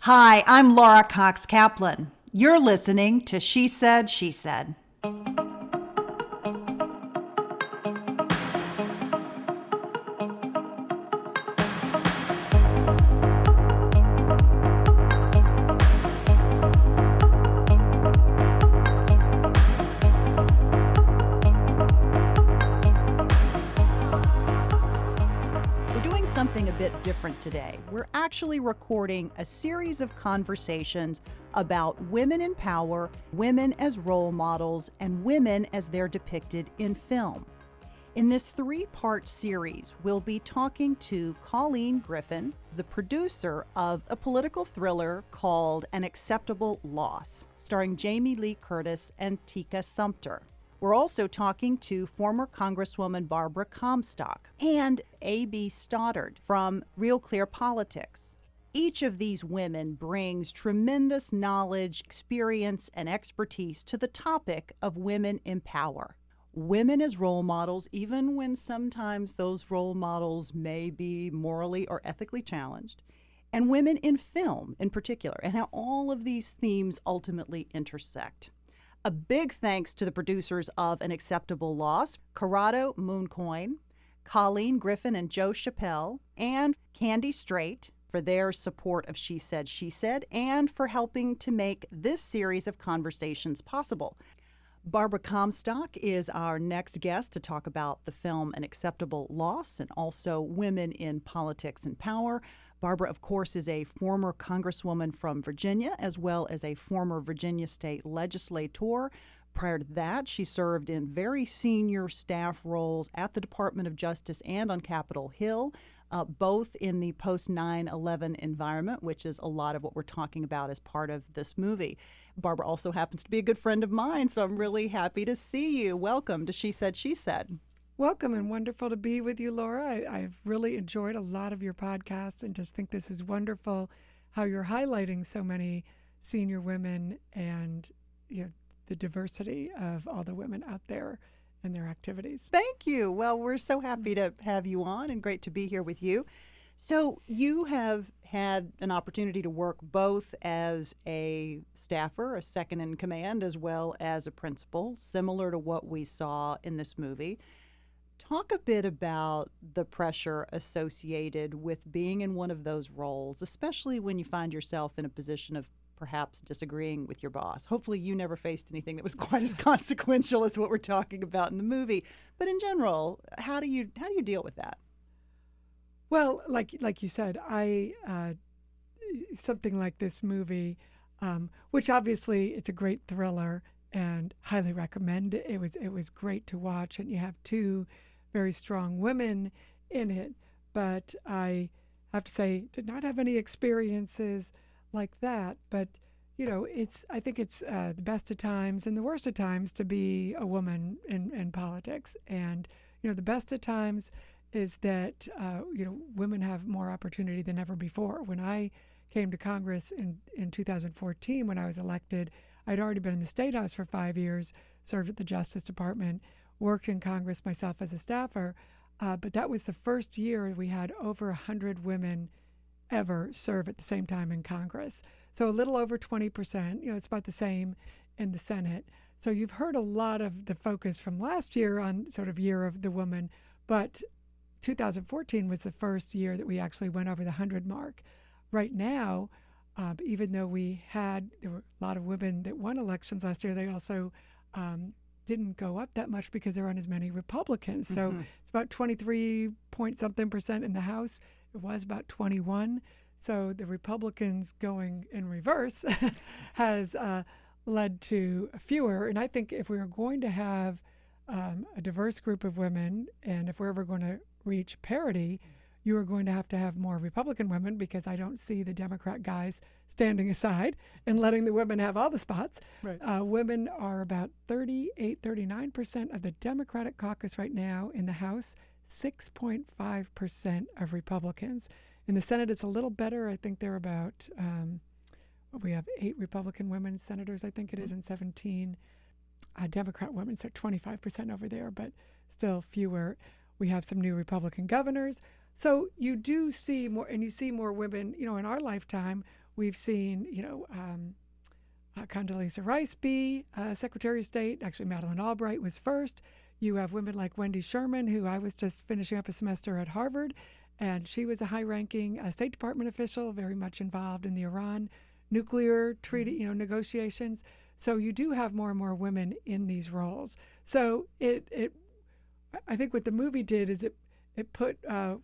Hi, I'm Laura Cox Kaplan. You're listening to She Said, She Said. Something a bit different today. We're actually recording a series of conversations about women in power, women as role models, and women as they're depicted in film. In this three-part series, we'll be talking to Colleen Griffin, the producer of a political thriller called An Acceptable Loss, starring Jamie Lee Curtis and Tika Sumpter. We're also talking to former Congresswoman Barbara Comstock and A.B. Stoddard from Real Clear Politics. Each of these women brings tremendous knowledge, experience, and expertise to the topic of women in power. Women as role models, even when sometimes those role models may be morally or ethically challenged, and women in film in particular, and how all of these themes ultimately intersect. A big thanks to the producers of An Acceptable Loss, Corrado Mooncoin, Colleen Griffin and Joe Chappelle, and Candy Strait for their support of She Said, She Said, and for helping to make this series of conversations possible. Barbara Comstock is our next guest to talk about the film An Acceptable Loss and also women in politics and power. Barbara, of course, is a former Congresswoman from Virginia, as well as a former Virginia state legislator. Prior to that, she served in very senior staff roles at the Department of Justice and on Capitol Hill, both in the post 9/11 environment, which is a lot of what we're talking about as part of this movie. Barbara also happens to be a good friend of mine, so I'm really happy to see you. Welcome to She Said, She Said. Welcome, and wonderful to be with you, Laura. I've really enjoyed a lot of your podcasts and just think this is wonderful how you're highlighting so many senior women and the diversity of all the women out there and their activities. Thank you. Well, we're so happy to have you on and great to be here with you. So you have had an opportunity to work both as a staffer, a second in command, as well as a principal, similar to what we saw in this movie. Talk a bit about the pressure associated with being in one of those roles, especially when you find yourself in a position of perhaps disagreeing with your boss. Hopefully you never faced anything that was quite as consequential as what we're talking about in the movie. But in general, how do you deal with that? Well, like you said, something like this movie, which obviously it's a great thriller and highly recommend it. It was great to watch, and you have two very strong women in it. But I have to say, did not have any experiences like that. But I think it's the best of times and the worst of times to be a woman in politics. And the best of times is that women have more opportunity than ever before. When I came to Congress in 2014, when I was elected, I'd already been in the State House for 5 years, served at the Justice Department, worked in Congress myself as a staffer, but that was the first year we had over 100 women ever serve at the same time in Congress. So a little over 20%, it's about the same in the Senate. So you've heard a lot of the focus from last year on sort of Year of the Woman, but 2014 was the first year that we actually went over the 100 mark. Right now, even though there were a lot of women that won elections last year, they also didn't go up that much because there aren't as many Republicans. So it's about 23 point something percent in the House. It was about 21. So the Republicans going in reverse has led to fewer. And I think if we are going to have a diverse group of women, and if we're ever going to reach parity, you are going to have more Republican women, because I don't see the Democrat guys standing aside and letting the women have all the spots. Right. Women are about 39% of the Democratic caucus right now in the House, 6.5% of Republicans. In the Senate, it's a little better. I think they're about, we have 8 Republican women senators, I think it is, and 17 Democrat women, so 25% over there, but still fewer. We have some new Republican governors. So you do see more, and you see more women, in our lifetime, We've seen, Condoleezza Rice be Secretary of State. Actually, Madeleine Albright was first. You have women like Wendy Sherman, who I was just finishing up a semester at Harvard, and she was a high-ranking State Department official, very much involved in the Iran nuclear treaty, negotiations. So you do have more and more women in these roles. So I think what the movie did is it put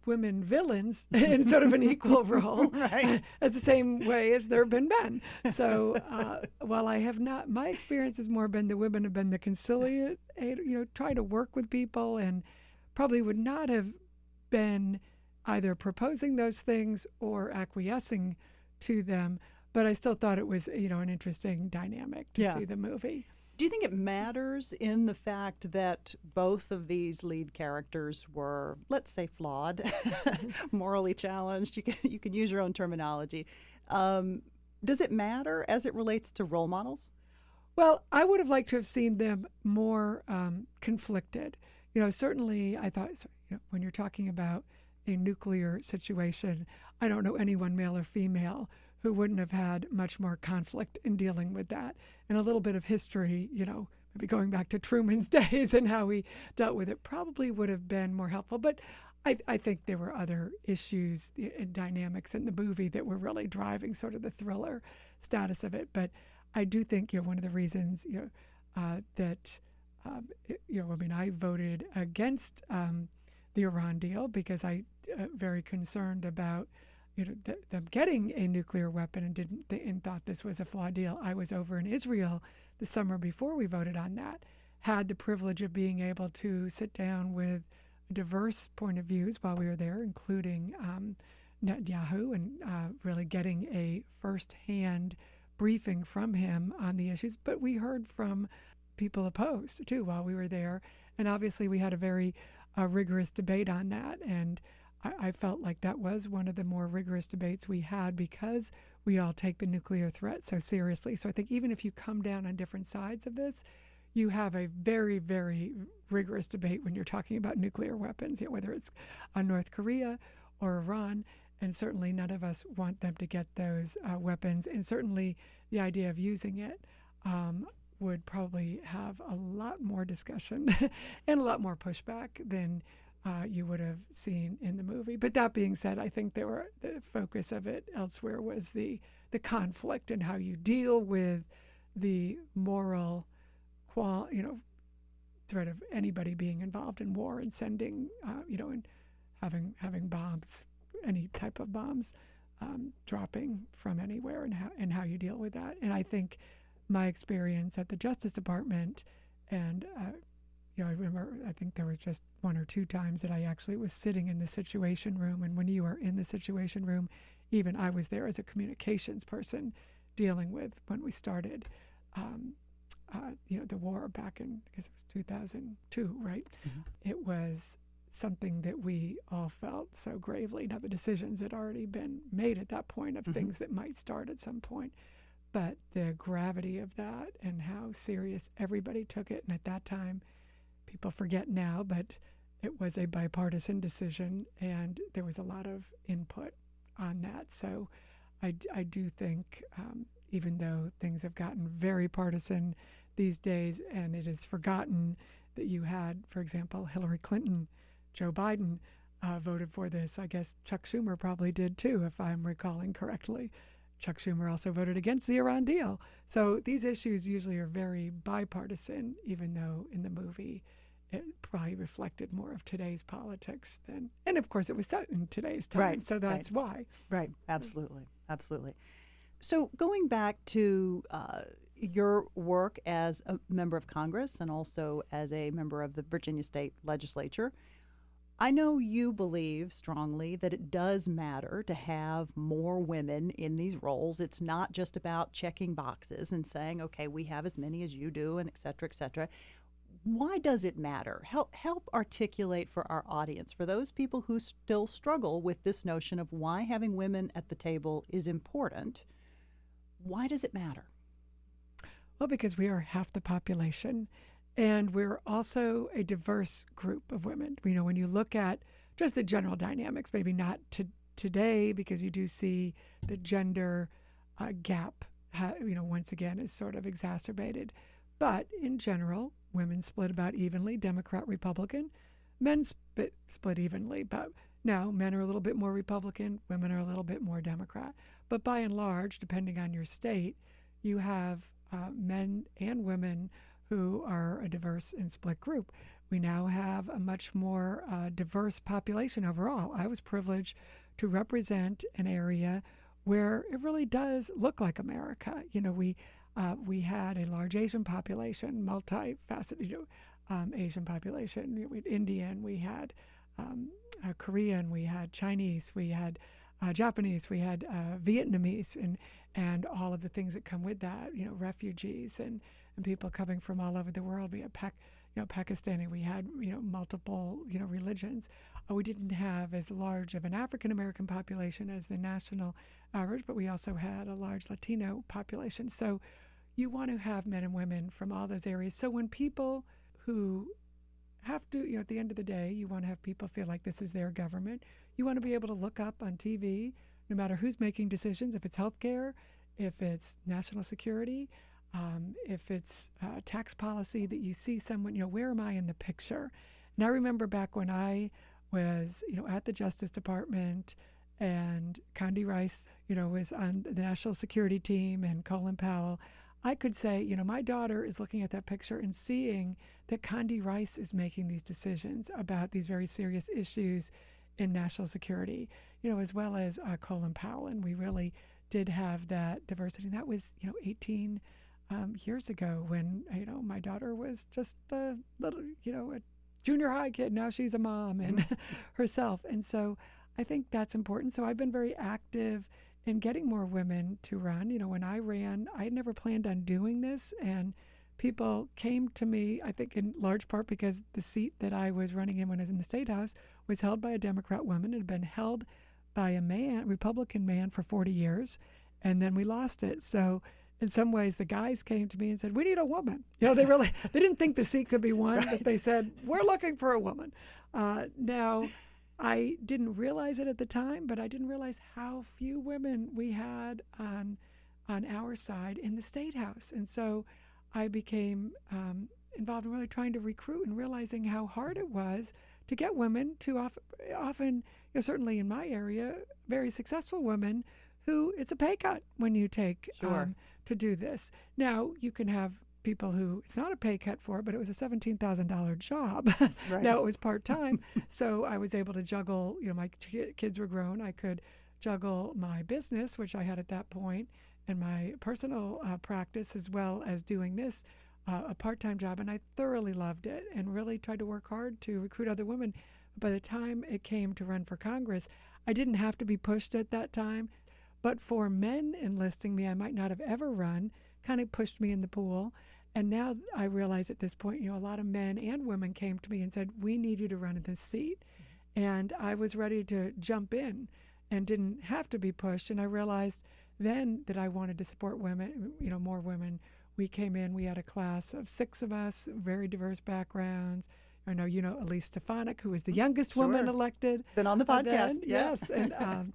women villains in sort of an equal role, Right. as the same way as there have been men. So while I have not, my experience has more been the women have been the conciliate, try to work with people, and probably would not have been either proposing those things or acquiescing to them. But I still thought it was, an interesting dynamic to see the movie. Do you think it matters in the fact that both of these lead characters were, let's say, flawed, morally challenged? You can use your own terminology. Does it matter as it relates to role models? Well, I would have liked to have seen them more conflicted. Certainly I thought, when you're talking about a nuclear situation, I don't know anyone, male or female, who wouldn't have had much more conflict in dealing with that. And a little bit of history, maybe going back to Truman's days and how he dealt with it, probably would have been more helpful. But I think there were other issues and dynamics in the movie that were really driving sort of the thriller status of it. But I do think, one of the reasons, that, I voted against the Iran deal because I very concerned about them getting a nuclear weapon and thought this was a flawed deal. I was over in Israel the summer before we voted on that, had the privilege of being able to sit down with diverse point of views while we were there, including Netanyahu, and really getting a first-hand briefing from him on the issues. But we heard from people opposed, too, while we were there. And obviously we had a very rigorous debate on that. And I felt like that was one of the more rigorous debates we had because we all take the nuclear threat so seriously. So I think even if you come down on different sides of this, you have a very, very rigorous debate when you're talking about nuclear weapons, whether it's on North Korea or Iran. And certainly none of us want them to get those weapons. And certainly the idea of using it would probably have a lot more discussion and a lot more pushback than you would have seen in the movie. But that being said, I think the focus of it elsewhere was the conflict and how you deal with the moral threat of anybody being involved in war and sending, and having bombs, any type of bombs, dropping from anywhere, and how you deal with that. And I think my experience at the Justice Department, and I remember, I think there was just one or two times that I actually was sitting in the Situation Room. And when you are in the Situation Room, even I was there as a communications person dealing with when we started, the war back in, I guess it was 2002, right? Mm-hmm. It was something that we all felt so gravely. Now, the decisions had already been made at that point of things that might start at some point. But the gravity of that and how serious everybody took it. And at that time, people forget now, but it was a bipartisan decision, and there was a lot of input on that. So I do think, even though things have gotten very partisan these days, and it is forgotten that you had, for example, Hillary Clinton, Joe Biden voted for this. I guess Chuck Schumer probably did too, if I'm recalling correctly. Chuck Schumer also voted against the Iran deal. So these issues usually are very bipartisan, even though in the movie it probably reflected more of today's politics than, and of course it was set in today's time. Right, so that's why. Right, absolutely, absolutely. So going back to your work as a member of Congress and also as a member of the Virginia State Legislature, I know you believe strongly that it does matter to have more women in these roles. It's not just about checking boxes and saying, okay, we have as many as you do, and et cetera, et cetera. Why does it matter? Help articulate for our audience, for those people who still struggle with this notion of why having women at the table is important. Why does it matter? Well, because we are half the population. And we're also a diverse group of women. When you look at just the general dynamics, maybe not today, because you do see the gender gap, once again is sort of exacerbated. But in general, women split about evenly, Democrat, Republican. Men split evenly, but now men are a little bit more Republican, women are a little bit more Democrat. But by and large, depending on your state, you have men and women who are a diverse and split group. We now have a much more diverse population overall. I was privileged to represent an area where it really does look like America. We had a large Asian population, multifaceted Asian population. We had Indian, we had Korean, we had Chinese, we had Japanese, we had Vietnamese, and all of the things that come with that. Refugees and people coming from all over the world. We had Pakistani. We had multiple religions. We didn't have as large of an African American population as the national average, but we also had a large Latino population. So you want to have men and women from all those areas. So when people who have to, at the end of the day, you want to have people feel like this is their government. You want to be able to look up on TV, no matter who's making decisions, if it's healthcare, if it's national security, if it's tax policy, that you see someone, where am I in the picture? And I remember back when I was, at the Justice Department, and Condi Rice, was on the national security team, and Colin Powell, I could say, my daughter is looking at that picture and seeing that Condi Rice is making these decisions about these very serious issues in national security, as well as Colin Powell. And we really did have that diversity. And that was, 18 years ago when, my daughter was just a little, a junior high kid. Now she's a mom and herself. And so I think that's important. So I've been very active in getting more women to run. When I ran, I had never planned on doing this. And people came to me, I think in large part because the seat that I was running in when I was in the State House was held by a Democrat woman. It had been held by a Republican man for 40 years. And then we lost it. So in some ways, the guys came to me and said, we need a woman. They didn't think the seat could be won, right. But they said, we're looking for a woman. Now, I didn't realize it at the time, but I didn't realize how few women we had on our side in the State House. And so I became involved in really trying to recruit and realizing how hard it was to get women to often, certainly in my area, very successful women who it's a pay cut when you take to do this. Now, you can have people who it's not a pay cut for, but it was a $17,000 job. Right. Now it was part-time. So I was able to juggle, my kids were grown. I could juggle my business, which I had at that point, and my personal practice, as well as doing this, a part-time job. And I thoroughly loved it and really tried to work hard to recruit other women. By the time it came to run for Congress, I didn't have to be pushed at that time. But for men enlisting me, I might not have ever run, kind of pushed me in the pool. And now I realize at this point, a lot of men and women came to me and said, we need you to run in this seat. And I was ready to jump in and didn't have to be pushed. And I realized then that I wanted to support women, more women. We came in, we had a class of 6 of us, very diverse backgrounds. I know, Elise Stefanik, who was the youngest woman elected. Been on the podcast, yes. And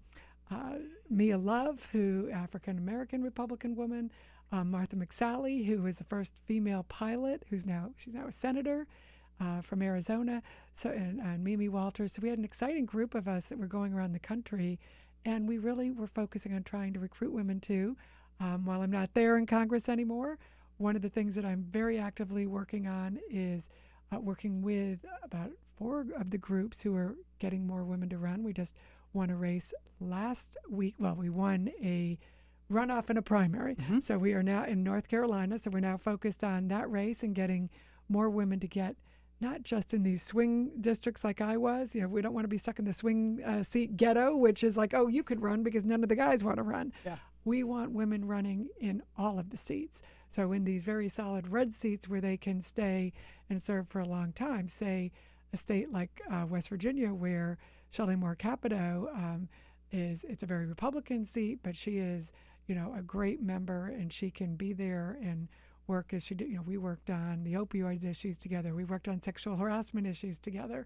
Mia Love, who African-American Republican woman. Martha McSally, who was the first female pilot, she's now a senator from Arizona. So and Mimi Walters. So we had an exciting group of us that were going around the country, and we really were focusing on trying to recruit women too. While I'm not there in Congress anymore, one of the things that I'm very actively working on is working with about 4 of the groups who are getting more women to run. We just won a race last week. Well, we won a runoff and a primary. Mm-hmm. So we are now in North Carolina. So we're now focused on that race and getting more women to get, not just in these swing districts like I was. We don't want to be stuck in the swing seat ghetto, which is like, oh, you could run because none of the guys want to run. Yeah. We want women running in all of the seats. So in these very solid red seats where they can stay and serve for a long time, say a state like West Virginia, where Shelley Moore Capito it's a very Republican seat, but she is, a great member, and she can be there and work as she did. We worked on the opioids issues together. We worked on sexual harassment issues together.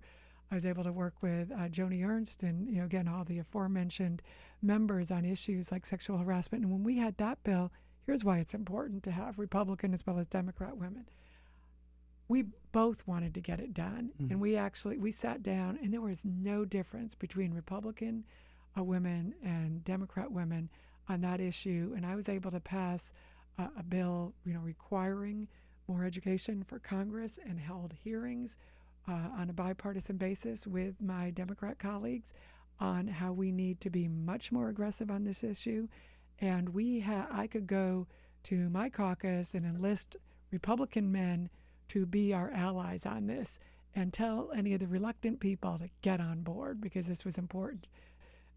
I was able to work with Joni Ernst and, again, all the aforementioned members on issues like sexual harassment. And when we had that bill, here's why it's important to have Republican as well as Democrat women. We both wanted to get it done. Mm-hmm. And we sat down, and there was no difference between Republican women and Democrat women on that issue. And I was able to pass a bill, requiring more education for Congress, and held hearings on a bipartisan basis with my Democrat colleagues on how we need to be much more aggressive on this issue. And I could go to my caucus and enlist Republican men to be our allies on this and tell any of the reluctant people to get on board, because this was important.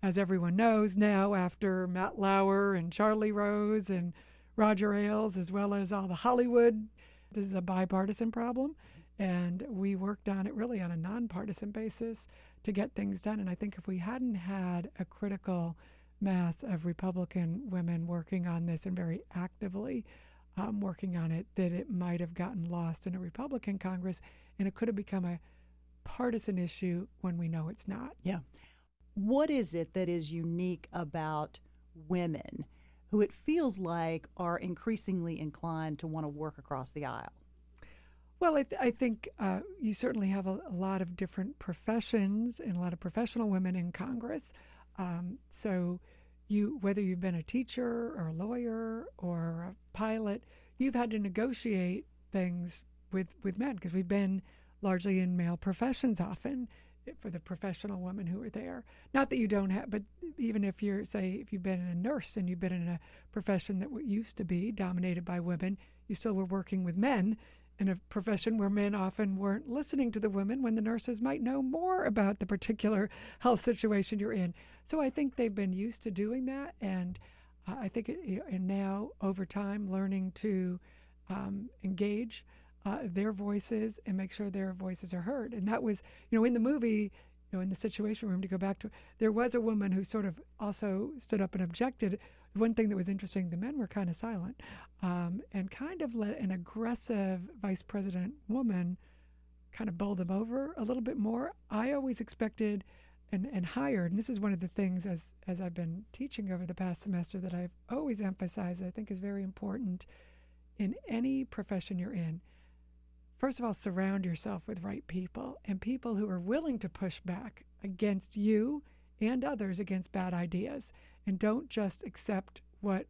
As everyone knows now, after Matt Lauer and Charlie Rose and Roger Ailes, as well as all the Hollywood, this is a bipartisan problem. And we worked on it really on a nonpartisan basis to get things done. And I think if we hadn't had a critical mass of Republican women working on this and very actively working on it, that it might have gotten lost in a Republican Congress, and it could have become a partisan issue when we know it's not. Yeah. What is it that is unique about women who it feels like are increasingly inclined to want to work across the aisle? Well, I think you certainly have a lot of different professions and a lot of professional women in Congress. So whether you've been a teacher or a lawyer or a pilot, you've had to negotiate things with men, because we've been largely in male professions often for the professional women who are there. Not that you don't have, but even if if you've been a nurse and you've been in a profession that used to be dominated by women, you still were working with men in a profession where men often weren't listening to the women when the nurses might know more about the particular health situation you're in. So I think they've been used to doing that, and I think and now over time learning to engage their voices and make sure their voices are heard. And that was, in the movie, in the Situation Room, to go back to, there was a woman who sort of also stood up and objected. One thing that was interesting, the men were kind of silent and kind of let an aggressive vice president woman kind of bowl them over a little bit more. I always expected and hired, and this is one of the things as I've been teaching over the past semester that I've always emphasized, I think is very important in any profession you're in. First of all, surround yourself with right people, and people who are willing to push back against you and others against bad ideas. And don't just accept what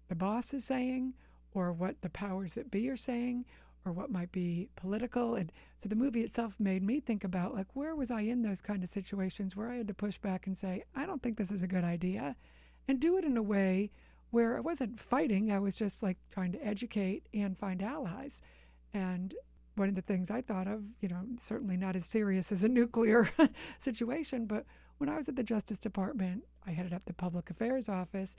the boss is saying or what the powers that be are saying or what might be political. And so the movie itself made me think about, like, where was I in those kind of situations where I had to push back and say, I don't think this is a good idea, and do it in a way where I wasn't fighting. I was just like trying to educate and find allies. And one of the things I thought of, certainly not as serious as a nuclear situation, but when I was at the Justice Department, I headed up the Public Affairs Office,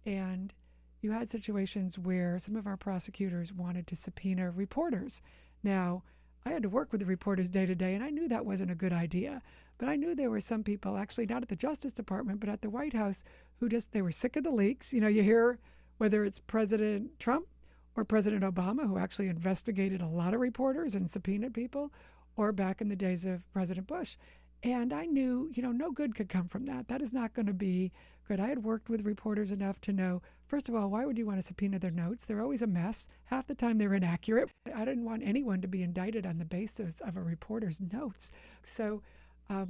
and you had situations where some of our prosecutors wanted to subpoena reporters. Now, I had to work with the reporters day to day, and I knew that wasn't a good idea. But I knew there were some people, actually not at the Justice Department, but at the White House, who they were sick of the leaks. You hear whether it's President Trump or President Obama, who actually investigated a lot of reporters and subpoenaed people, or back in the days of President Bush. And I knew, no good could come from that. That is not going to be good. I had worked with reporters enough to know, first of all, why would you want to subpoena their notes? They're always a mess. Half the time they're inaccurate. I didn't want anyone to be indicted on the basis of a reporter's notes. So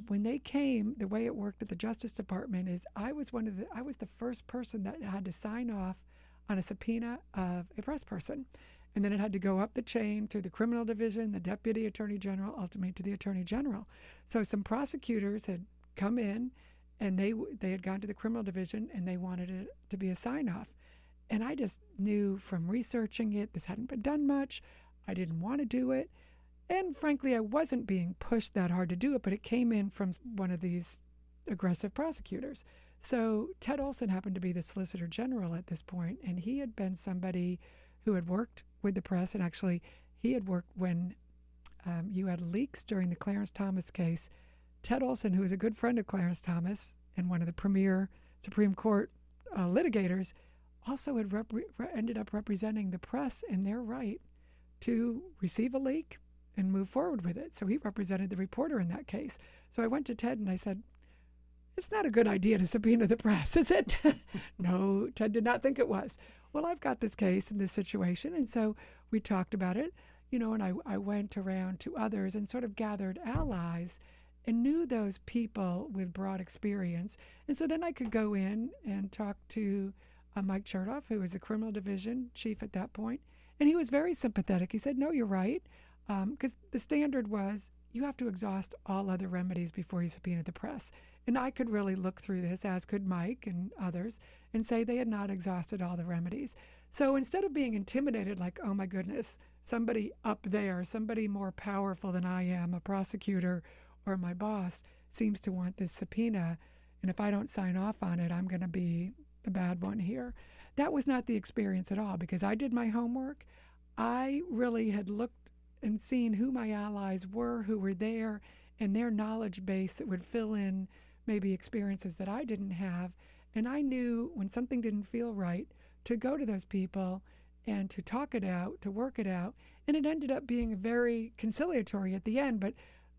when they came, the way it worked at the Justice Department is I was the first person that had to sign off on a subpoena of a press person. And then it had to go up the chain through the criminal division, the deputy attorney general, ultimately to the attorney general. So some prosecutors had come in, and they had gone to the criminal division, and they wanted it to be a sign-off. And I just knew from researching it, this hadn't been done much. I didn't want to do it. And frankly, I wasn't being pushed that hard to do it, but it came in from one of these aggressive prosecutors. So Ted Olson happened to be the Solicitor General at this point, and he had been somebody who had worked with the press, and actually he had worked when you had leaks during the Clarence Thomas case. Ted Olson, who was a good friend of Clarence Thomas and one of the premier Supreme Court litigators, also had ended up representing the press in their right to receive a leak and move forward with it. So he represented the reporter in that case. So I went to Ted and I said, it's not a good idea to subpoena the press, is it? No, Ted did not think it was. Well, I've got this case and this situation. And so we talked about it, and I went around to others and sort of gathered allies and knew those people with broad experience. And so then I could go in and talk to Mike Chertoff, who was the criminal division chief at that point. And he was very sympathetic. He said, no, you're right. Because the standard was you have to exhaust all other remedies before you subpoena the press. And I could really look through this, as could Mike and others, and say they had not exhausted all the remedies. So instead of being intimidated, like, oh my goodness, somebody up there, somebody more powerful than I am, a prosecutor or my boss, seems to want this subpoena, and if I don't sign off on it, I'm going to be the bad one here. That was not the experience at all, because I did my homework. I really had looked and seen who my allies were, who were there, and their knowledge base that would fill in maybe experiences that I didn't have. And I knew when something didn't feel right to go to those people and to talk it out, to work it out. And it ended up being very conciliatory at the end. But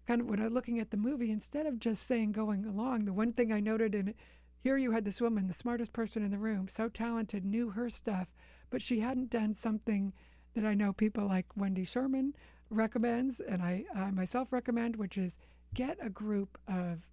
kind of when I was looking at the movie, instead of just saying going along, the one thing I noted in it, here you had this woman, the smartest person in the room, so talented, knew her stuff, but she hadn't done something that I know people like Wendy Sherman recommends, and I myself recommend, which is get a group of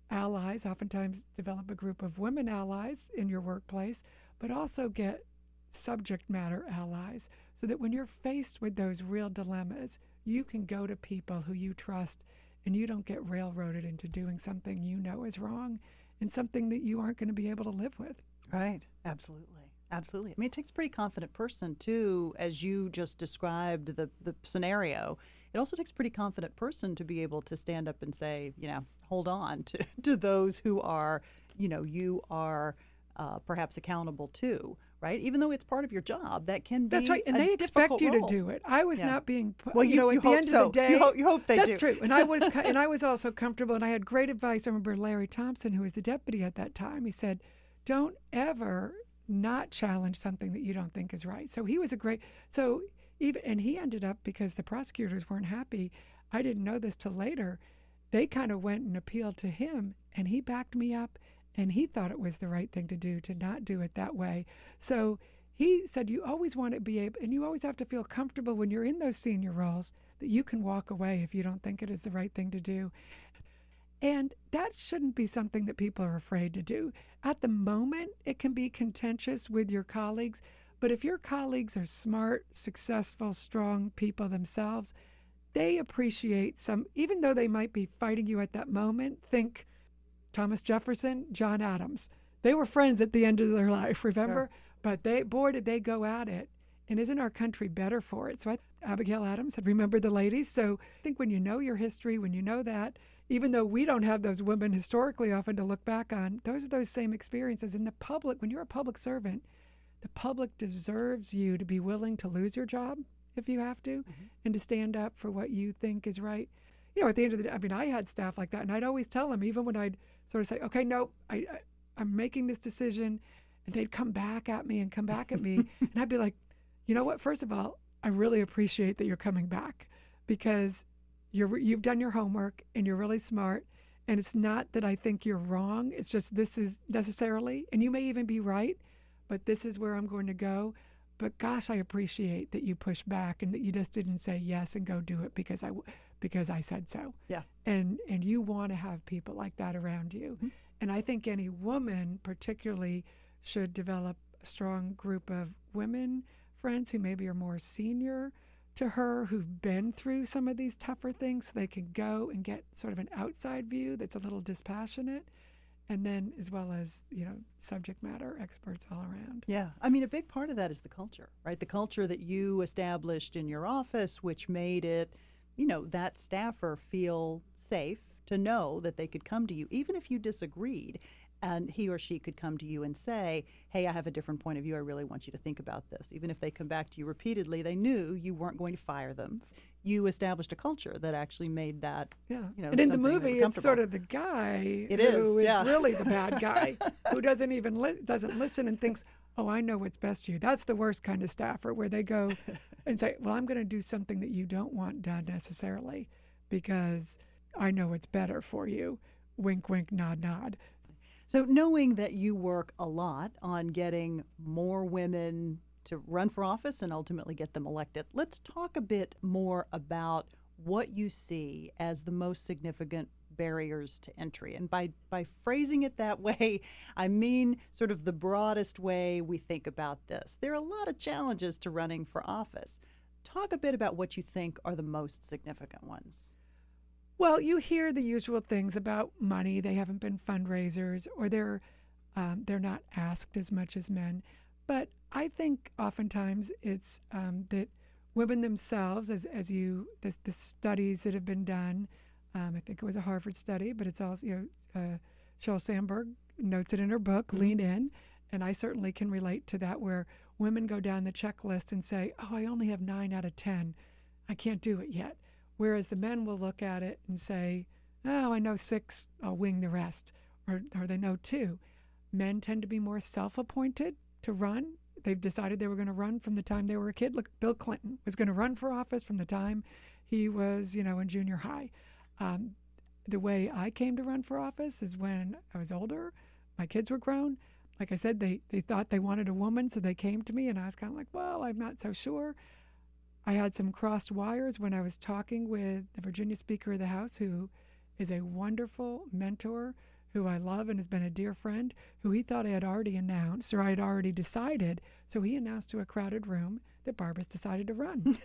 allies, oftentimes develop a group of women allies in your workplace, but also get subject matter allies so that when you're faced with those real dilemmas, you can go to people who you trust and you don't get railroaded into doing something you know is wrong and something that you aren't going to be able to live with. Right. Absolutely. Absolutely. I mean, it takes a pretty confident person, too, as you just described the scenario. It also takes a pretty confident person to be able to stand up and say, hold on to those who are, you are perhaps accountable to, right? Even though it's part of your job, that can be That's right, and they expect you to do it. I was not being, well, at the end of the day, you hope they do. That's true, and I was also comfortable, and I had great advice. I remember Larry Thompson, who was the deputy at that time. He said, "Don't ever not challenge something that you don't think is right." So he was and he ended up, because the prosecutors weren't happy. I didn't know this till later. They kind of went and appealed to him, and he backed me up. And he thought it was the right thing to do, to not do it that way. So he said, you always want to be able, and you always have to feel comfortable when you're in those senior roles that you can walk away if you don't think it is the right thing to do. And that shouldn't be something that people are afraid to do. At the moment, it can be contentious with your colleagues, but if your colleagues are smart, successful, strong people themselves, they appreciate even though they might be fighting you at that moment, think Thomas Jefferson, John Adams. They were friends at the end of their life, remember? Sure. But did they go at it. And isn't our country better for it? So Abigail Adams had remembered the ladies. So I think when you know your history, when you know that, even though we don't have those women historically often to look back on, those are those same experiences. And the public, when you're a public servant, the public deserves you to be willing to lose your job if you have to, and to stand up for what you think is right. At the end of the day, I mean, I had staff like that, and I'd always tell them, even when I'd sort of say, okay, no, I'm making this decision, and they'd come back at me, and I'd be like, you know what, first of all, I really appreciate that you're coming back, because you've done your homework, and you're really smart, and it's not that I think you're wrong, it's just this is necessarily, and you may even be right, but this is where I'm going to go. But gosh, I appreciate that you pushed back and that you just didn't say yes and go do it because I said so. Yeah. And you want to have people like that around you. Mm-hmm. And I think any woman particularly should develop a strong group of women friends who maybe are more senior to her, who've been through some of these tougher things, so they can go and get sort of an outside view that's a little dispassionate. And then as well as, subject matter experts all around. Yeah. I mean, a big part of that is the culture, right? The culture that you established in your office, which made it, that staffer feel safe to know that they could come to you, even if you disagreed. And he or she could come to you and say, hey, I have a different point of view. I really want you to think about this. Even if they come back to you repeatedly, they knew you weren't going to fire them. You established a culture that actually made that, And in the movie, it's sort of the guy who is really the bad guy, who doesn't listen and thinks, oh, I know what's best for you. That's the worst kind of staffer, where they go and say, well, I'm going to do something that you don't want done necessarily because I know what's better for you. Wink, wink, nod, nod. So knowing that you work a lot on getting more women to run for office and ultimately get them elected, let's talk a bit more about what you see as the most significant barriers to entry. And by phrasing it that way, I mean sort of the broadest way we think about this. There are a lot of challenges to running for office. Talk a bit about what you think are the most significant ones. Well, you hear the usual things about money. They haven't been fundraisers, or they're not asked as much as men. But I think oftentimes it's that women themselves, the studies that have been done, I think it was a Harvard study, but it's also, Sheryl Sandberg notes it in her book, Lean In, and I certainly can relate to that, where women go down the checklist and say, oh, I only have 9 out of 10. I can't do it yet. Whereas the men will look at it and say, oh, I know 6, I'll wing the rest, or they know 2. Men tend to be more self-appointed to run. They've decided they were going to run from the time they were a kid. Look, Bill Clinton was going to run for office from the time he was, in junior high. The way I came to run for office is when I was older. My kids were grown. Like I said, they thought they wanted a woman, so they came to me, and I was kind of like, well, I'm not so sure. I had some crossed wires when I was talking with the Virginia Speaker of the House, who is a wonderful mentor, who I love and has been a dear friend, who he thought I had already announced, or I had already decided. So he announced to a crowded room that Barbara's decided to run.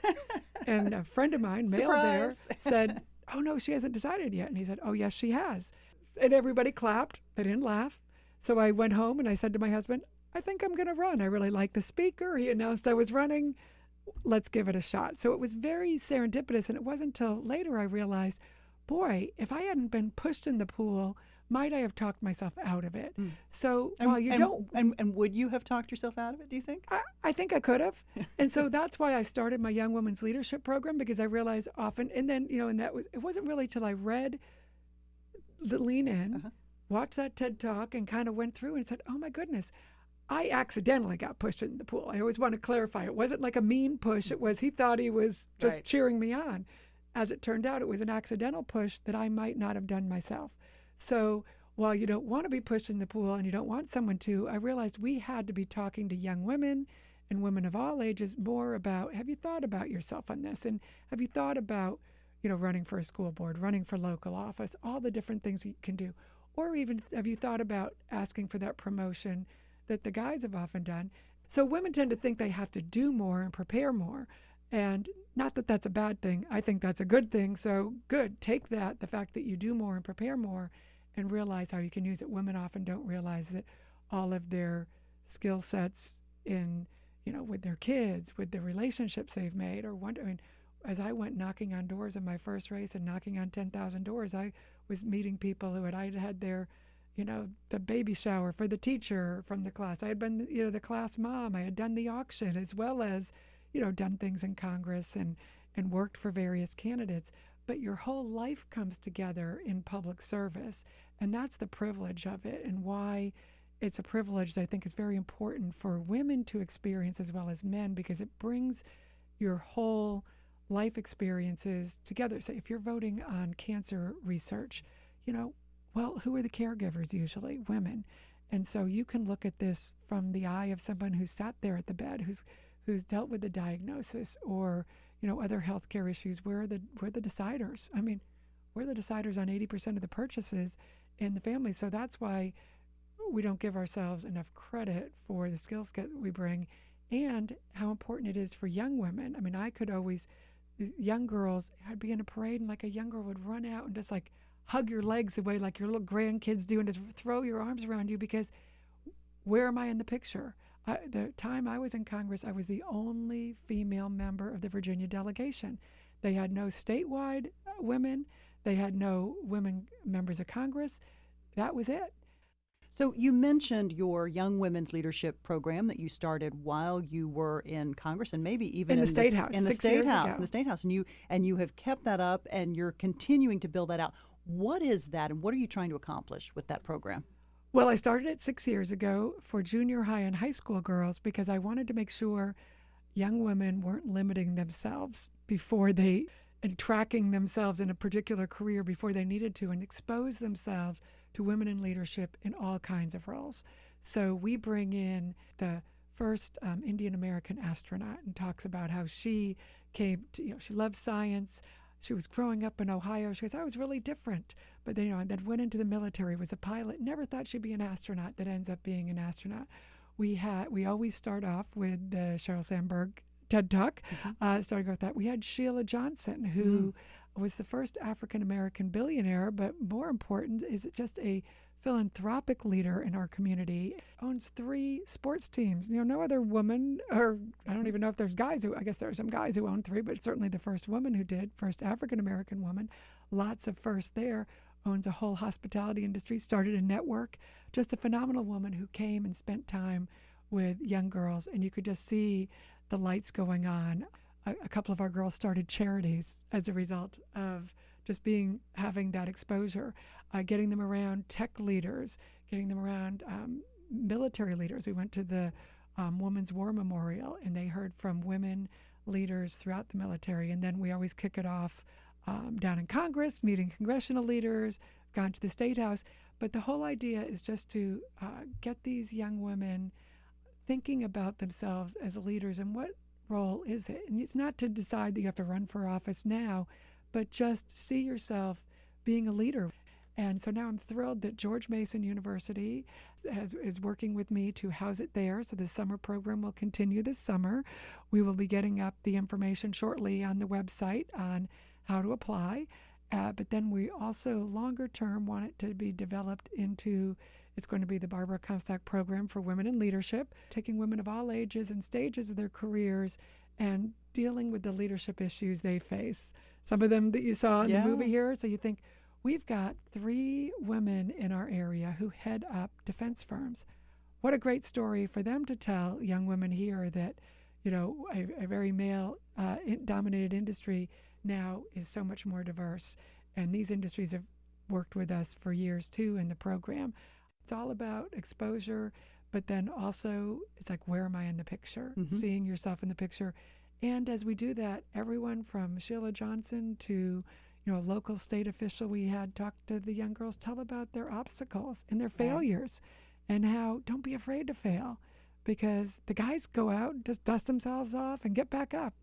And a friend of mine, male there, said, oh, no, she hasn't decided yet. And he said, oh, yes, she has. And everybody clapped. They didn't laugh. So I went home and I said to my husband, I think I'm going to run. I really like the speaker. He announced I was running. Let's give it a shot. So it was very serendipitous. And it wasn't until later I realized, boy, if I hadn't been pushed in the pool, might I have talked myself out of it? So while you don't... And would you have talked yourself out of it, do you think? I think I could have. And so that's why I started my Young Women's Leadership Program, because I realized often, and then, and it wasn't really till I read the Lean In, watched that TED Talk, and kind of went through and said, oh my goodness, I accidentally got pushed in the pool. I always want to clarify. It wasn't like a mean push. It was, he thought he was just cheering me on. As it turned out, it was an accidental push that I might not have done myself. So while you don't want to be pushed in the pool and you don't want someone to, I realized we had to be talking to young women and women of all ages more about, have you thought about yourself on this? And have you thought about, running for a school board, running for local office, all the different things you can do? Or even have you thought about asking for that promotion that the guys have often done? So women tend to think they have to do more and prepare more. And not that that's a bad thing. I think that's a good thing. So good. Take that, the fact that you do more and prepare more, and realize how you can use it. Women often don't realize that all of their skill sets in, with their kids, with the relationships they've made, as I went knocking on doors in my first race and knocking on 10,000 doors, I was meeting people who I'd had their, the baby shower for the teacher from the class. I had been, the class mom. I had done the auction, as well as, done things in Congress and worked for various candidates. But your whole life comes together in public service. And that's the privilege of it, and why it's a privilege that I think is very important for women to experience as well as men, because it brings your whole life experiences together. So if you're voting on cancer research, well, who are the caregivers usually? Women. And so you can look at this from the eye of someone who's sat there at the bed, who's dealt with the diagnosis, or other healthcare issues. We're the deciders. I mean, we're the deciders on 80% of the purchases in the family. So that's why we don't give ourselves enough credit for the skills that we bring, and how important it is for young women. I mean, young girls, I'd be in a parade and like a young girl would run out and just like hug your legs away like your little grandkids do and just throw your arms around you, because where am I in the picture? The time I was in Congress, I was the only female member of the Virginia delegation. They had no statewide women. They had no women members of Congress. That was it. So you mentioned your Young Women's Leadership Program that you started while you were in Congress, and maybe even in the State House, in the State House, and you have kept that up, and you're continuing to build that out. What is that, and what are you trying to accomplish with that program? Well, I started it 6 years ago for junior high and high school girls because I wanted to make sure young women weren't limiting themselves before they and tracking themselves in a particular career before they needed to, and expose themselves to women in leadership in all kinds of roles. So we bring in the first Indian American astronaut and talks about how she came to, she loves science. She was growing up in Ohio. She goes, I was really different. But then, and then went into the military, was a pilot, never thought she'd be an astronaut, that ends up being an astronaut. We always start off with the Sheryl Sandberg TED Talk, starting with that. We had Sheila Johnson, who was the first African American billionaire, but more important is just a philanthropic leader in our community, owns 3 sports teams. No other woman, or I don't even know if there's guys who, I guess there are some guys who own 3, but certainly the first woman who did, first African American woman, lots of firsts there, owns a whole hospitality industry, started a network, just a phenomenal woman who came and spent time with young girls, and you could just see the lights going on. A couple of our girls started charities as a result of just having that exposure, getting them around tech leaders, getting them around military leaders. We went to the Women's War Memorial, and they heard from women leaders throughout the military. And then we always kick it off down in Congress, meeting congressional leaders, gone to the State House. But the whole idea is just to get these young women thinking about themselves as leaders and what role is it. And it's not to decide that you have to run for office now, but just see yourself being a leader. And so now I'm thrilled that George Mason University is working with me to house it there. So the summer program will continue this summer. We will be getting up the information shortly on the website on how to apply. But then we also, longer term, want it to be developed into, it's going to be the Barbara Comstock program for women in leadership, taking women of all ages and stages of their careers and dealing with the leadership issues they face. Some of them that you saw in the movie here. So you think, we've got 3 women in our area who head up defense firms. What a great story for them to tell young women here that, a very male-dominated industry now is so much more diverse. And these industries have worked with us for years, too, in the program. It's all about exposure, but then also it's like, where am I in the picture? Seeing yourself in the picture. And as we do that, everyone from Sheila Johnson to a local state official we had talk to the young girls, tell about their obstacles and their failures, and how don't be afraid to fail, because the guys go out and just dust themselves off and get back up.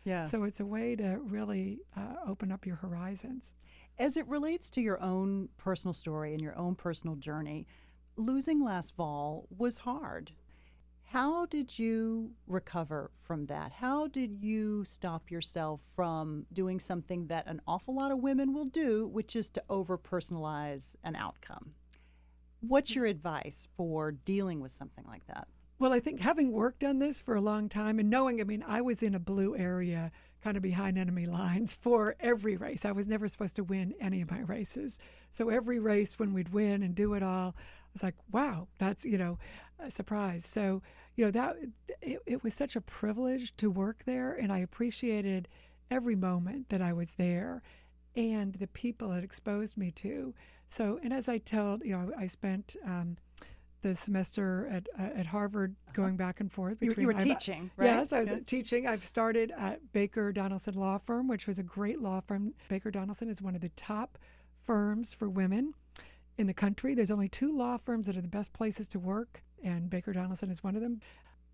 Yeah. So it's a way to really open up your horizons. As it relates to your own personal story and your own personal journey, losing last fall was hard. How did you recover from that? How did you stop yourself from doing something that an awful lot of women will do, which is to over-personalize an outcome? What's your advice for dealing with something like that? Well, I think having worked on this for a long time and knowing, I was in a blue area, kind of behind enemy lines for every race. I was never supposed to win any of my races. So every race, when we'd win and do it all, I was like, wow, that's, a surprise. So, that it was such a privilege to work there, and I appreciated every moment that I was there and the people it exposed me to. So, and as I told, I spent the semester at Harvard going back and forth. You were teaching, right? Yes, I was teaching. I've started at Baker Donaldson Law Firm, which was a great law firm. Baker Donaldson is one of the top firms for women in the country. There's only 2 law firms that are the best places to work, and Baker Donaldson is one of them.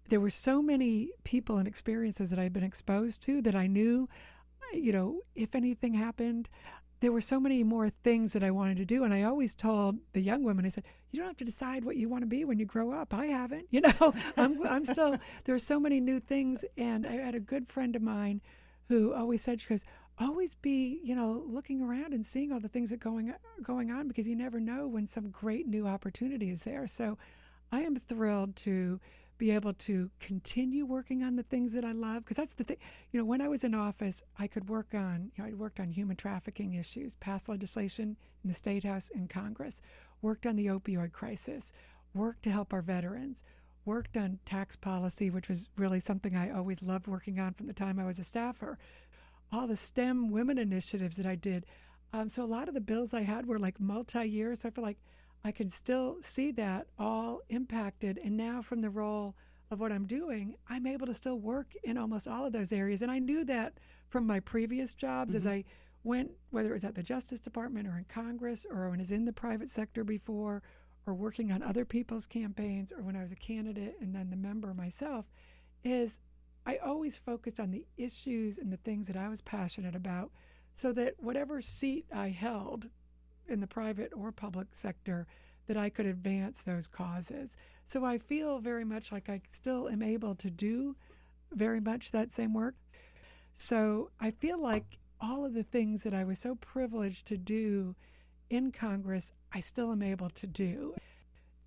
There were so many people and experiences that I'd been exposed to that I knew, if anything happened, there were so many more things that I wanted to do. And I always told the young women, I said, you don't have to decide what you want to be when you grow up. I haven't, I'm still, there's so many new things. And I had a good friend of mine who always said, she goes, always be, looking around and seeing all the things that going on, because you never know when some great new opportunity is there. So I am thrilled to be able to continue working on the things that I love, because that's the thing. When I was in office, I could work on, I worked on human trafficking issues, passed legislation in the State House and Congress, worked on the opioid crisis, worked to help our veterans, worked on tax policy, which was really something I always loved working on from the time I was a staffer, all the STEM women initiatives that I did. So a lot of the bills I had were like multi-year. So I feel like I can still see that all impacted. And now, from the role of what I'm doing, I'm able to still work in almost all of those areas. And I knew that from my previous jobs as I went, whether it was at the Justice Department or in Congress or when I was in the private sector before or working on other people's campaigns or when I was a candidate and then the member myself, is I always focused on the issues and the things that I was passionate about so that whatever seat I held in the private or public sector, that I could advance those causes. So I feel very much like I still am able to do very much that same work. So I feel like all of the things that I was so privileged to do in Congress, I still am able to do.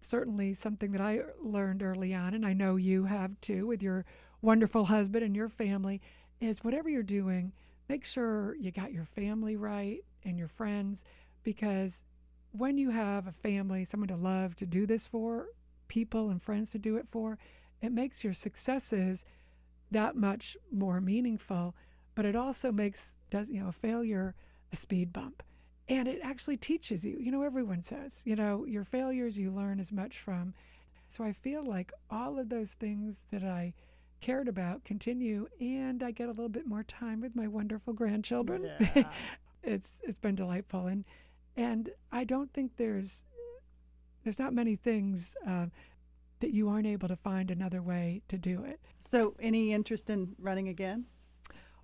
Certainly something that I learned early on, and I know you have too with your wonderful husband and your family, is whatever you're doing, make sure you got your family right and your friends, because when you have a family, someone to love, to do this for, people and friends to do it for, it makes your successes that much more meaningful, but it also makes a failure a speed bump. And it actually teaches you, everyone says, your failures you learn as much from. So I feel like all of those things that I cared about continue, and I get a little bit more time with my wonderful grandchildren. Yeah. It's been delightful. And I don't think there's not many things that you aren't able to find another way to do it. So any interest in running again?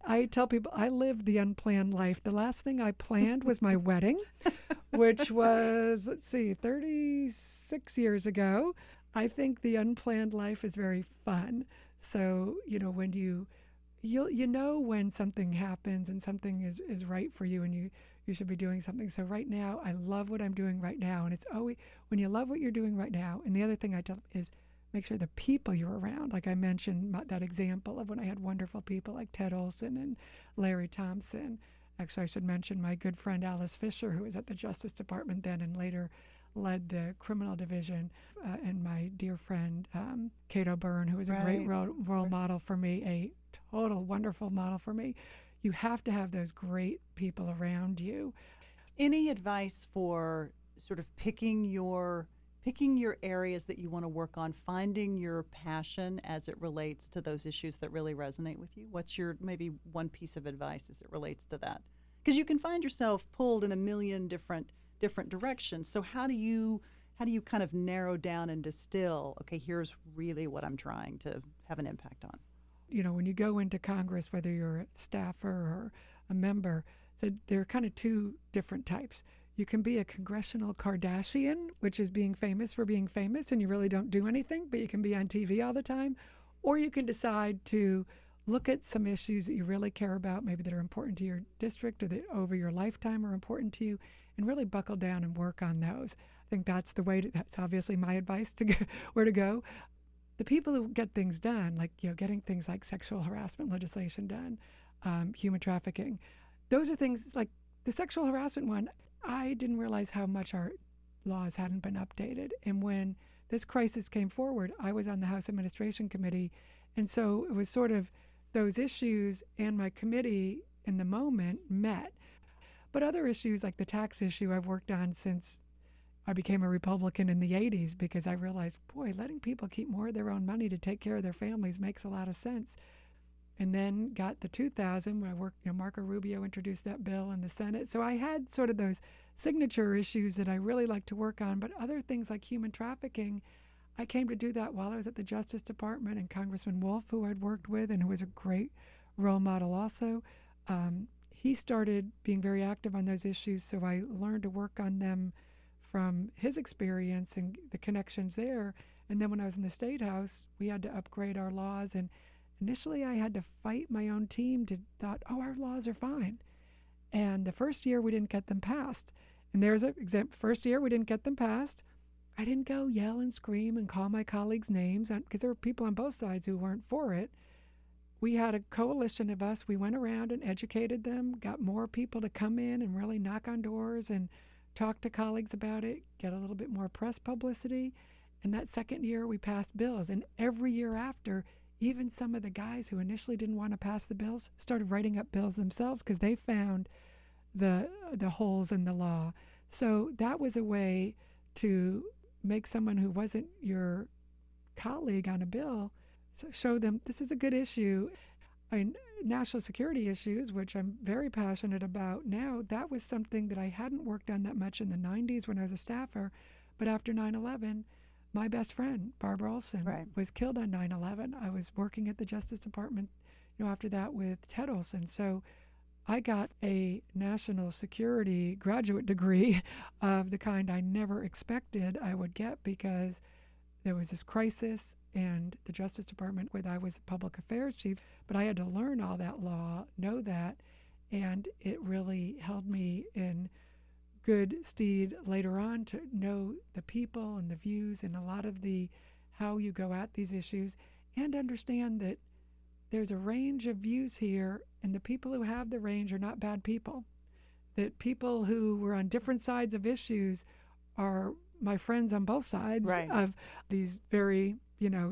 I tell people I lived the unplanned life. The last thing I planned was my wedding, which was, 36 years ago. I think the unplanned life is very fun. So, when you'll know when something happens and something is right for you and you should be doing something. So right now, I love what I'm doing right now. And it's always, when you love what you're doing right now, and the other thing I tell them is make sure the people you're around, like I mentioned that example of when I had wonderful people like Ted Olson and Larry Thompson. Actually, I should mention my good friend Alice Fisher, who was at the Justice Department then and later led the criminal division, and my dear friend Cato Byrne, who was a great role model for me, a total wonderful model for me. You have to have those great people around you. Any advice for sort of picking your areas that you want to work on, finding your passion as it relates to those issues that really resonate with you? What's your maybe one piece of advice as it relates to that? Because you can find yourself pulled in a million different directions. So how do you kind of narrow down and distill, okay, here's really what I'm trying to have an impact on? When you go into Congress, whether you're a staffer or a member, so there are kind of two different types. You can be a congressional Kardashian, which is being famous for being famous, and you really don't do anything, but you can be on TV all the time. Or you can decide to look at some issues that you really care about, maybe that are important to your district or that over your lifetime are important to you, and really buckle down and work on those. I think that's the way that's obviously my advice to go, where to go. The people who get things done, like getting things like sexual harassment legislation done, human trafficking, those are things like the sexual harassment one. I didn't realize how much our laws hadn't been updated. And when this crisis came forward, I was on the House Administration Committee. And so it was sort of those issues and my committee in the moment met. But other issues like the tax issue I've worked on since I became a Republican in the 80s, because I realized, boy, letting people keep more of their own money to take care of their families makes a lot of sense. And then got the 2000 where I worked, Marco Rubio introduced that bill in the Senate. So I had sort of those signature issues that I really like to work on, but other things like human trafficking, I came to do that while I was at the Justice Department, and Congressman Wolf, who I'd worked with and who was a great role model also, he started being very active on those issues. So I learned to work on them from his experience and the connections there. And then when I was in the State House, we had to upgrade our laws. And initially I had to fight my own team to thought, our laws are fine. And the first year we didn't get them passed. And there's an example, first year we didn't get them passed. I didn't go yell and scream and call my colleagues names because there were people on both sides who weren't for it. We had a coalition of us. We went around and educated them, got more people to come in and really knock on doors and talk to colleagues about it, get a little bit more press publicity. And that second year we passed bills. And every year after, even some of the guys who initially didn't want to pass the bills started writing up bills themselves because they found the holes in the law. So that was a way to make someone who wasn't your colleague on a bill, so show them this is a good issue. National security issues, which I'm very passionate about now, that was something that I hadn't worked on that much in the 90s when I was a staffer. But after 9/11, my best friend, Barbara Olson, was killed on 9/11. I was working at the Justice Department, after that with Ted Olson. So I got a national security graduate degree of the kind I never expected I would get, because there was this crisis and the Justice Department, where I was a public affairs chief, but I had to learn all that law, know that, and it really held me in good stead later on to know the people and the views and a lot of the how you go at these issues, and understand that there's a range of views here, and the people who have the range are not bad people. That people who were on different sides of issues are my friends on both sides of these very,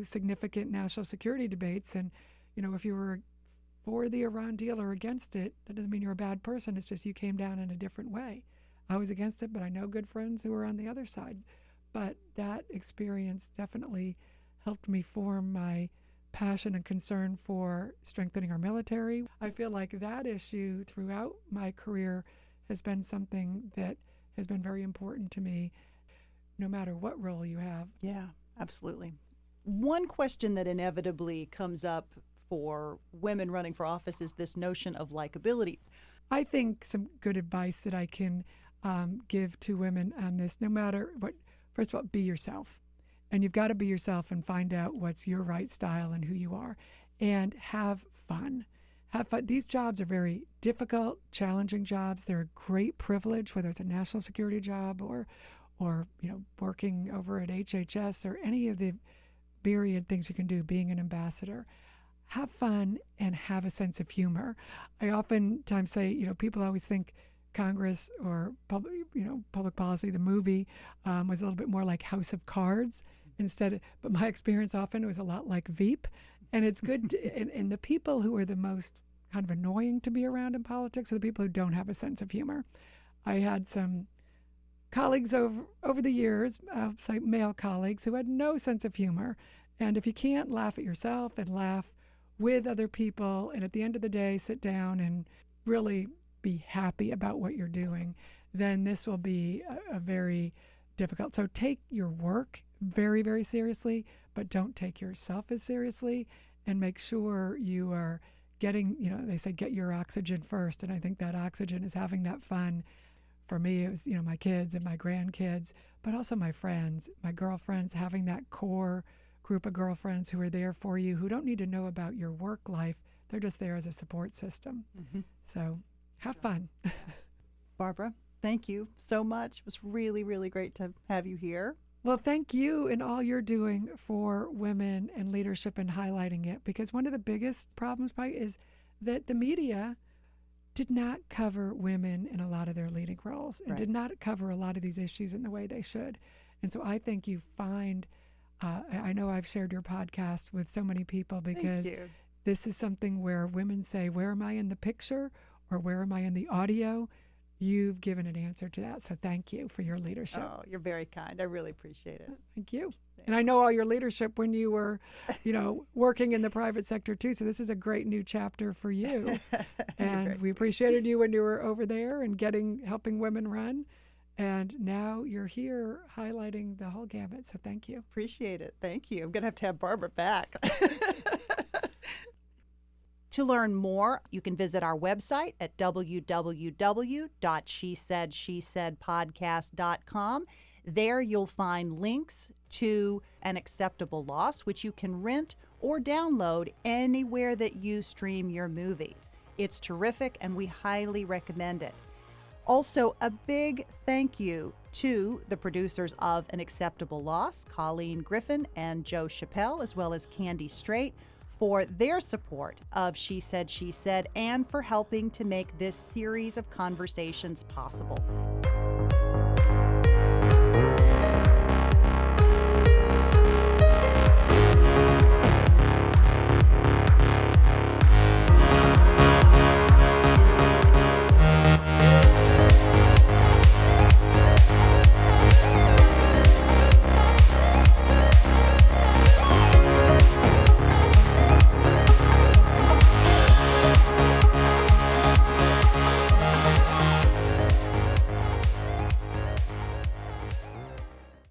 significant national security debates. And, if you were for the Iran deal or against it, that doesn't mean you're a bad person. It's just you came down in a different way. I was against it, but I know good friends who were on the other side. But that experience definitely helped me form my passion and concern for strengthening our military. I feel like that issue throughout my career has been something that has been very important to me, no matter what role you have. Yeah, absolutely. One question that inevitably comes up for women running for office is this notion of likability. I think some good advice that I can give to women on this, no matter what, first of all, be yourself. And you've got to be yourself and find out what's your right style and who you are, and have fun. Have fun. These jobs are very difficult, challenging jobs. They're a great privilege, whether it's a national security job or working over at HHS or any of the myriad things you can do, being an ambassador. Have fun and have a sense of humor. I oftentimes say, people always think Congress or public policy, the movie, was a little bit more like House of Cards but my experience often was a lot like Veep. And it's good and the people who are the most kind of annoying to be around in politics are the people who don't have a sense of humor. I had some colleagues over the years, say male colleagues, who had no sense of humor. And if you can't laugh at yourself and laugh with other people, and at the end of the day sit down and really be happy about what you're doing, then this will be a very difficult. So take your work very, very seriously, but don't take yourself as seriously, and make sure you are getting, they say get your oxygen first. And I think that oxygen is having that fun. For me, it was, my kids and my grandkids, but also my friends, my girlfriends, having that core group of girlfriends who are there for you, who don't need to know about your work life. They're just there as a support system. Mm-hmm. So have fun. Barbara, thank you so much. It was really, really great to have you here. Well, thank you and all you're doing for women and leadership and highlighting it, because one of the biggest problems probably is that the media did not cover women in a lot of their leading roles and did not cover a lot of these issues in the way they should. And so I think you find, I know I've shared your podcast with so many people, because this is something where women say, where am I in the picture, or where am I in the audio? You've given an answer to that. So thank you for your leadership. Oh, you're very kind. I really appreciate it. Thank you. And I know all your leadership when you were, working in the private sector too. So this is a great new chapter for you. And we appreciated you when you were over there and helping women run. And now you're here highlighting the whole gamut. So thank you. Appreciate it. Thank you. I'm going to have Barbara back. To learn more, you can visit our website at www.shesaidshesaidpodcast.com. There you'll find links to An Acceptable Loss, which you can rent or download anywhere that you stream your movies. It's terrific, and we highly recommend it. Also, a big thank you to the producers of An Acceptable Loss, Colleen Griffin and Joe Chappelle, as well as Candy Strait, for their support of She Said, She Said, and for helping to make this series of conversations possible.